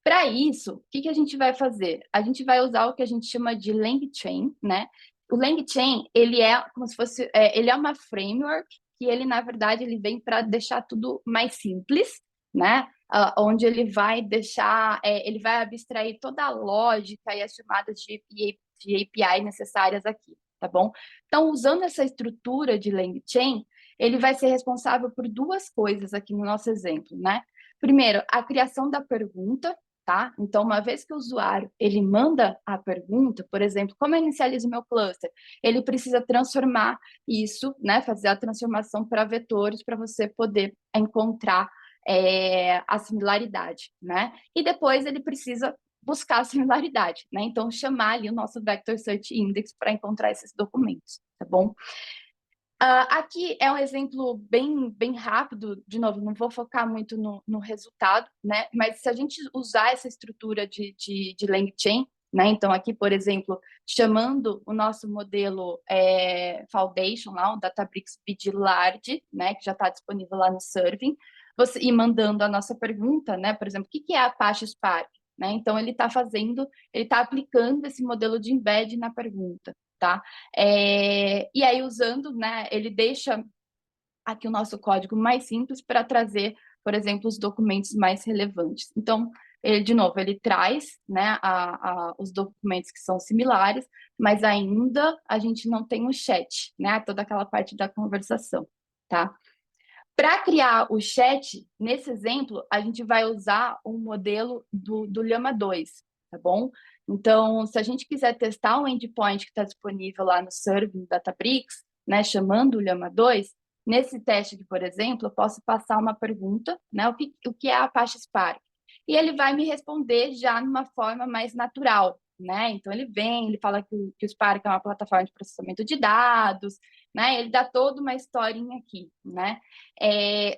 Para isso, o que a gente vai fazer? A gente vai usar o que a gente chama de LangChain, né? O LangChain, ele é como se fosse, ele é uma framework que ele, na verdade, ele vem para deixar tudo mais simples, né? Onde ele vai deixar, ele vai abstrair toda a lógica e as chamadas de API necessárias aqui, tá bom? Então, usando essa estrutura de LangChain, ele vai ser responsável por duas coisas aqui no nosso exemplo, né? Primeiro, a criação da pergunta, tá? Então, uma vez que o usuário ele manda a pergunta, por exemplo, como eu inicializo meu cluster? Ele precisa transformar isso, né? Fazer a transformação para vetores para você poder encontrar a similaridade, né? E depois ele precisa buscar a similaridade, né? Então, chamar ali o nosso Vector Search Index para encontrar esses documentos, tá bom? Aqui é um exemplo bem rápido, de novo, não vou focar muito no resultado, né? Mas se a gente usar essa estrutura de LangChain, né? Então, aqui, por exemplo, chamando o nosso modelo Foundation, lá, o Databricks BD-Large, né? Que já está disponível lá no Serving, e mandando a nossa pergunta, né? Por exemplo, o que é a Apache Spark? Né? Então, ele está aplicando esse modelo de embed na pergunta, tá? E aí, usando, né, ele deixa aqui o nosso código mais simples para trazer, por exemplo, os documentos mais relevantes. Então, de novo, ele traz, né, os documentos que são similares, mas ainda a gente não tem o chat, né, toda aquela parte da conversação, tá? Para criar o chat, nesse exemplo, a gente vai usar um modelo do Llama 2, tá bom? Então, se a gente quiser testar um endpoint que está disponível lá no Serving Databricks, né, chamando o Llama 2, nesse teste aqui, por exemplo, eu posso passar uma pergunta, né, o que é a Apache Spark? E ele vai me responder já numa forma mais natural, né? Então, ele fala que o Spark é uma plataforma de processamento de dados, né? Ele dá toda uma historinha aqui, né?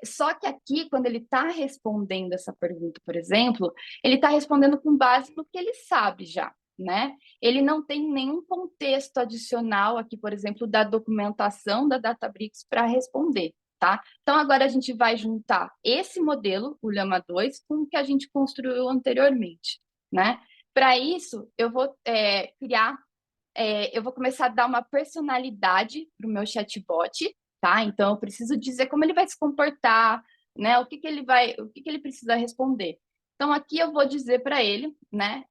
Só que aqui, quando ele está respondendo essa pergunta, por exemplo, ele está respondendo com base no que ele sabe já, né? Ele não tem nenhum contexto adicional aqui, por exemplo, da documentação da Databricks para responder, tá? Então, agora a gente vai juntar esse modelo, o Llama 2, com o que a gente construiu anteriormente, né? Para isso, eu vou criar eu vou começar a dar uma personalidade para o meu chatbot, tá? Então, eu preciso dizer como ele vai se comportar, né? O que ele precisa responder. Então, aqui eu vou dizer para ele, né,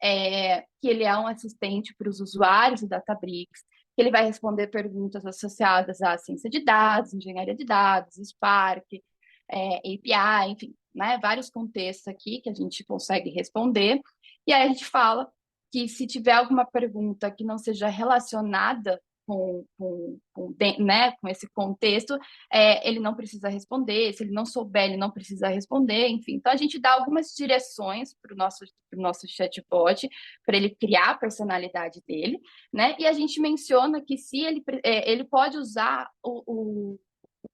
que ele é um assistente para os usuários do Databricks, que ele vai responder perguntas associadas à ciência de dados, engenharia de dados, Spark, API, enfim, né, vários contextos aqui que a gente consegue responder. E aí a gente fala que se tiver alguma pergunta que não seja relacionada né, com esse contexto, ele não precisa responder, se ele não souber, ele não precisa responder, enfim. Então, a gente dá algumas direções para o nosso chatbot, para ele criar a personalidade dele, né? E a gente menciona que se ele pode usar o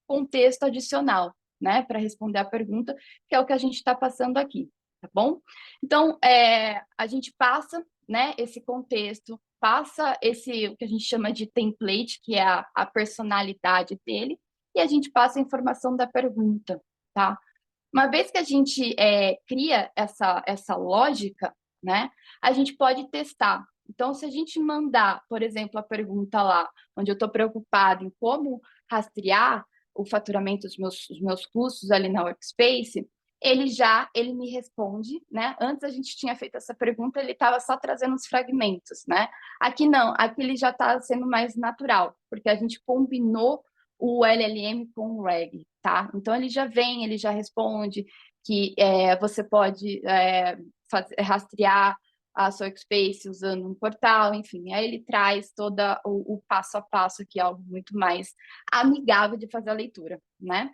contexto adicional, né, para responder a pergunta, que é o que a gente está passando aqui, tá bom? Então, a gente passa, né, esse contexto, passa o que a gente chama de template, que é a personalidade dele, e a gente passa a informação da pergunta, tá? Uma vez que a gente cria essa lógica, né, a gente pode testar. Então, se a gente mandar, por exemplo, a pergunta lá, onde eu estou preocupado em como rastrear o faturamento dos meus custos ali na Workspace, ele me responde, né? Antes a gente tinha feito essa pergunta, ele estava só trazendo os fragmentos, né? Aqui não, aqui ele já está sendo mais natural, porque a gente combinou o LLM com o RAG, tá? Então ele já responde que você pode rastrear a sua Workspace usando um portal, enfim, aí ele traz todo o passo a passo, que é algo muito mais amigável de fazer a leitura, né?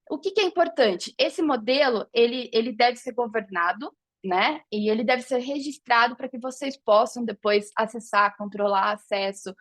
O que é importante? Esse modelo, ele deve ser governado, né? E ele deve ser registrado para que vocês possam depois acessar, controlar acesso,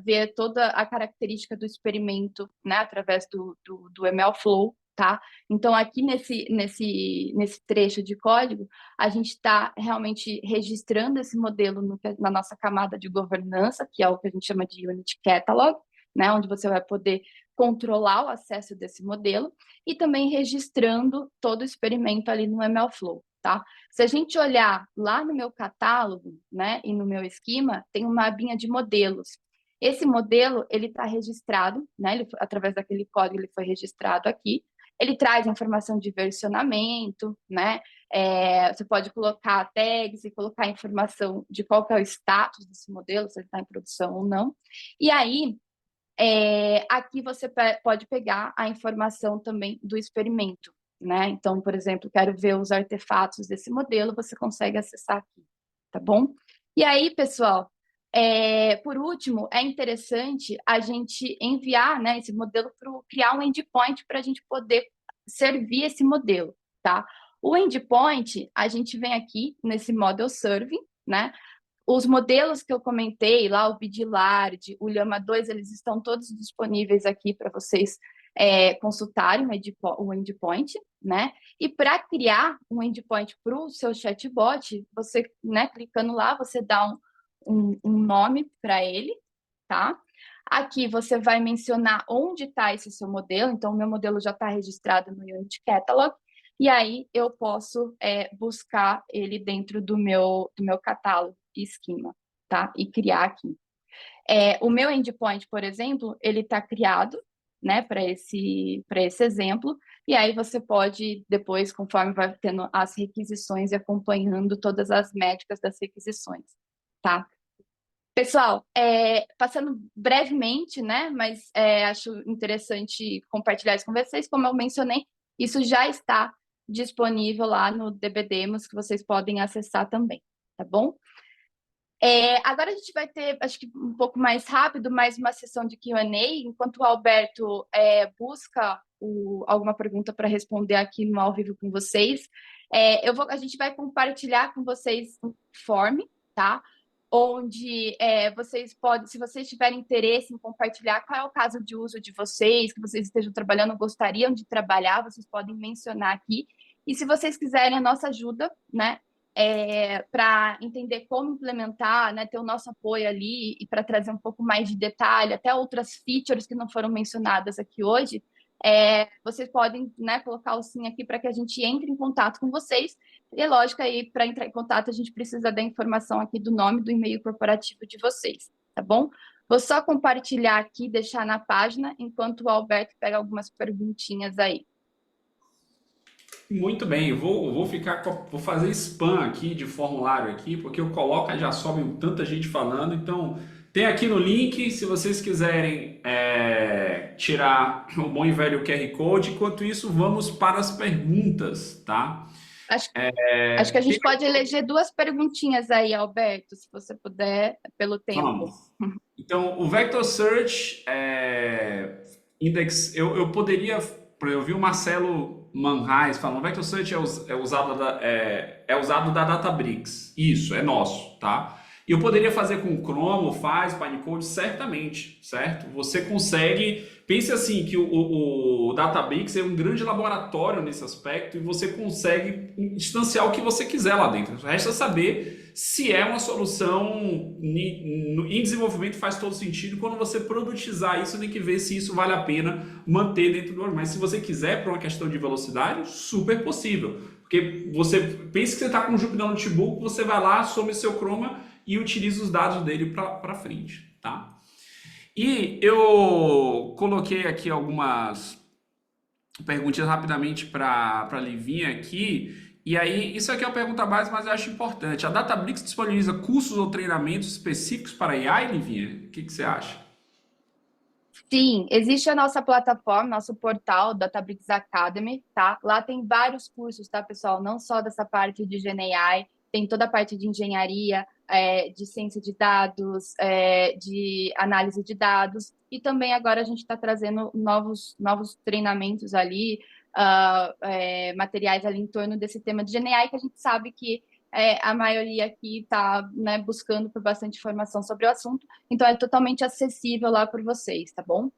ver toda a característica do experimento, né? Através do MLflow, tá? Então, aqui nesse trecho de código, a gente está realmente registrando esse modelo na nossa camada de governança, que é o que a gente chama de Unit Catalog, né? Onde você vai poder controlar o acesso desse modelo e também registrando todo o experimento ali no MLflow, tá? Se a gente olhar lá no meu catálogo, né, e no meu esquema, tem uma abinha de modelos. Esse modelo, ele está registrado, né, através daquele código, ele foi registrado aqui. Ele traz informação de versionamento, né? Você pode colocar tags e colocar informação de qual que é o status desse modelo, se ele está em produção ou não. E aí, aqui você pode pegar a informação também do experimento, né? Então, por exemplo, quero ver os artefatos desse modelo, você consegue acessar aqui, tá bom? E aí, pessoal, por último, é interessante a gente enviar, né, esse modelo criar um endpoint para a gente poder servir esse modelo, tá? O endpoint, a gente vem aqui nesse model serving, né? Os modelos que eu comentei lá, o Bidlard, o Llama 2, eles estão todos disponíveis aqui para vocês consultarem o endpoint, né? E para criar um endpoint para o seu chatbot, você, né, clicando lá, você dá um nome para ele, tá? Aqui você vai mencionar onde está esse seu modelo, então o meu modelo já está registrado no Unity Catalog, e aí eu posso buscar ele dentro do meu catálogo e esquema, tá? E criar aqui. O meu endpoint, por exemplo, ele está criado, né, para esse exemplo, e aí você pode, depois, conforme vai tendo as requisições e acompanhando todas as métricas das requisições, tá? Pessoal, passando brevemente, né, mas acho interessante compartilhar isso com vocês, como eu mencionei, isso já está disponível lá no DB Demos, que vocês podem acessar também, tá bom? Agora a gente vai ter, acho que um pouco mais rápido, mais uma sessão de Q&A, enquanto o Alberto busca alguma pergunta para responder aqui no ao vivo com vocês. A gente vai compartilhar com vocês um form, tá? Onde vocês podem, se vocês tiverem interesse em compartilhar qual é o caso de uso de vocês, que vocês estejam trabalhando, gostariam de trabalhar, vocês podem mencionar aqui. E se vocês quiserem a nossa ajuda, né, para entender como implementar, né, ter o nosso apoio ali e para trazer um pouco mais de detalhe, até outras features que não foram mencionadas aqui hoje, vocês podem, né, colocar o sim aqui para que a gente entre em contato com vocês. E é lógico, aí, para entrar em contato, a gente precisa da informação aqui do nome do e-mail corporativo de vocês, tá bom? Vou só compartilhar aqui, deixar na página, enquanto o Alberto pega algumas perguntinhas aí. Muito bem, vou fazer spam aqui de formulário aqui, porque eu coloco e já sobe tanta gente falando. Então, tem aqui no link, se vocês quiserem tirar o bom e velho QR Code. Enquanto isso, vamos para as perguntas, tá? Acho que a gente pode eleger duas perguntinhas aí, Alberto, se você puder, pelo tempo. Vamos. Então, o Vector Search Index, eu poderia, eu vi o Marcelo Manrais falando, o Vector Search é usado da Databricks. Isso, é nosso, tá? E eu poderia fazer com Chrome, faz, Pinecode, certamente, certo? Você consegue, pense assim, que o Databricks é um grande laboratório nesse aspecto e você consegue instanciar o que você quiser lá dentro. Resta saber se é uma solução em desenvolvimento, faz todo sentido. Quando você produtizar isso, tem que ver se isso vale a pena manter dentro do organismo. Mas se você quiser, por uma questão de velocidade, super possível. Porque você pensa que você está com o Jupyter Notebook, você vai lá, some seu Chroma e utiliza os dados dele para frente, tá? E eu coloquei aqui algumas perguntinhas rapidamente para a Livinha aqui. E aí, isso aqui é uma pergunta básica, mas eu acho importante. A Databricks disponibiliza cursos ou treinamentos específicos para AI, Livinha? O que você acha? Sim, existe a nossa plataforma, nosso portal, Databricks Academy, tá? Lá tem vários cursos, tá, pessoal? Não só dessa parte de GenAI, tem toda a parte de engenharia, de ciência de dados, de análise de dados, e também agora a gente está trazendo novos treinamentos ali, materiais ali em torno desse tema de GenAI, que a gente sabe que a maioria aqui está, né, buscando por bastante informação sobre o assunto, então é totalmente acessível lá por vocês, tá bom?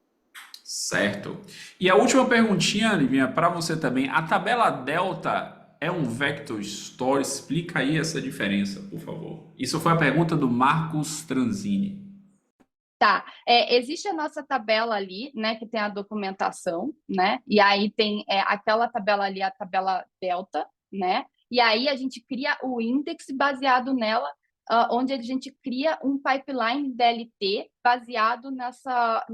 Certo. E a última perguntinha, Livinha, para você também. A tabela delta é um vector store? Explica aí essa diferença, por favor. Isso foi a pergunta do Marcos Tranzini. Tá, existe a nossa tabela ali, né, que tem a documentação, né, e aí tem aquela tabela ali, a tabela delta, né, E aí a gente cria o index baseado nela, onde a gente cria um pipeline DLT baseado nessa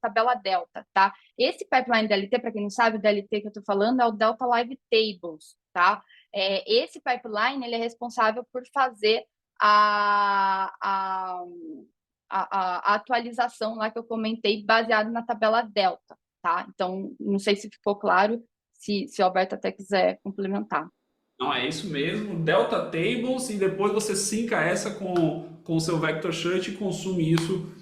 tabela delta, tá? Esse pipeline DLT, para quem não sabe, o DLT que eu estou falando é o Delta Live Tables, tá? Esse pipeline ele é responsável por fazer a atualização lá que eu comentei baseado na tabela delta, tá? Então, não sei se ficou claro, se o Alberto até quiser complementar. Não, é isso mesmo. Delta Tables e depois você sinca essa com o seu Vector Search e consome isso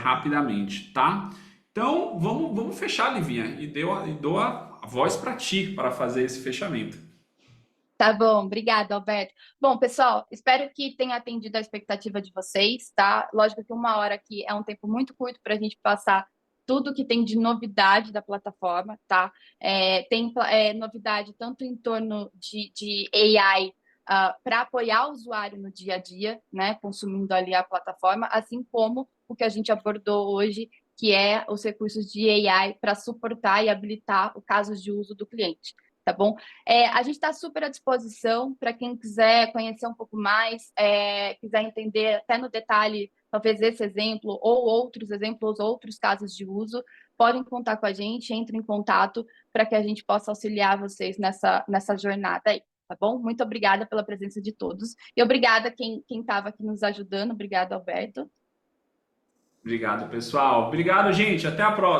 rapidamente, tá? Então, vamos fechar, Livinha, e dou a voz para ti para fazer esse fechamento. Tá bom, obrigada, Alberto. Bom, pessoal, espero que tenha atendido a expectativa de vocês, tá? Lógico que 1 hora aqui é um tempo muito curto para a gente passar tudo que tem de novidade da plataforma, tá? Tem novidade tanto em torno de AI para apoiar o usuário no dia a dia, né? Consumindo ali a plataforma, assim como o que a gente abordou hoje, que é os recursos de AI para suportar e habilitar os casos de uso do cliente. Tá bom? A gente está super à disposição para quem quiser conhecer um pouco mais, quiser entender até no detalhe, talvez esse exemplo ou outros exemplos, outros casos de uso, podem contar com a gente, entre em contato para que a gente possa auxiliar vocês nessa jornada aí, tá bom? Muito obrigada pela presença de todos e obrigada quem estava aqui nos ajudando. Obrigada, Alberto. Obrigado, pessoal. Obrigado, gente. Até a próxima.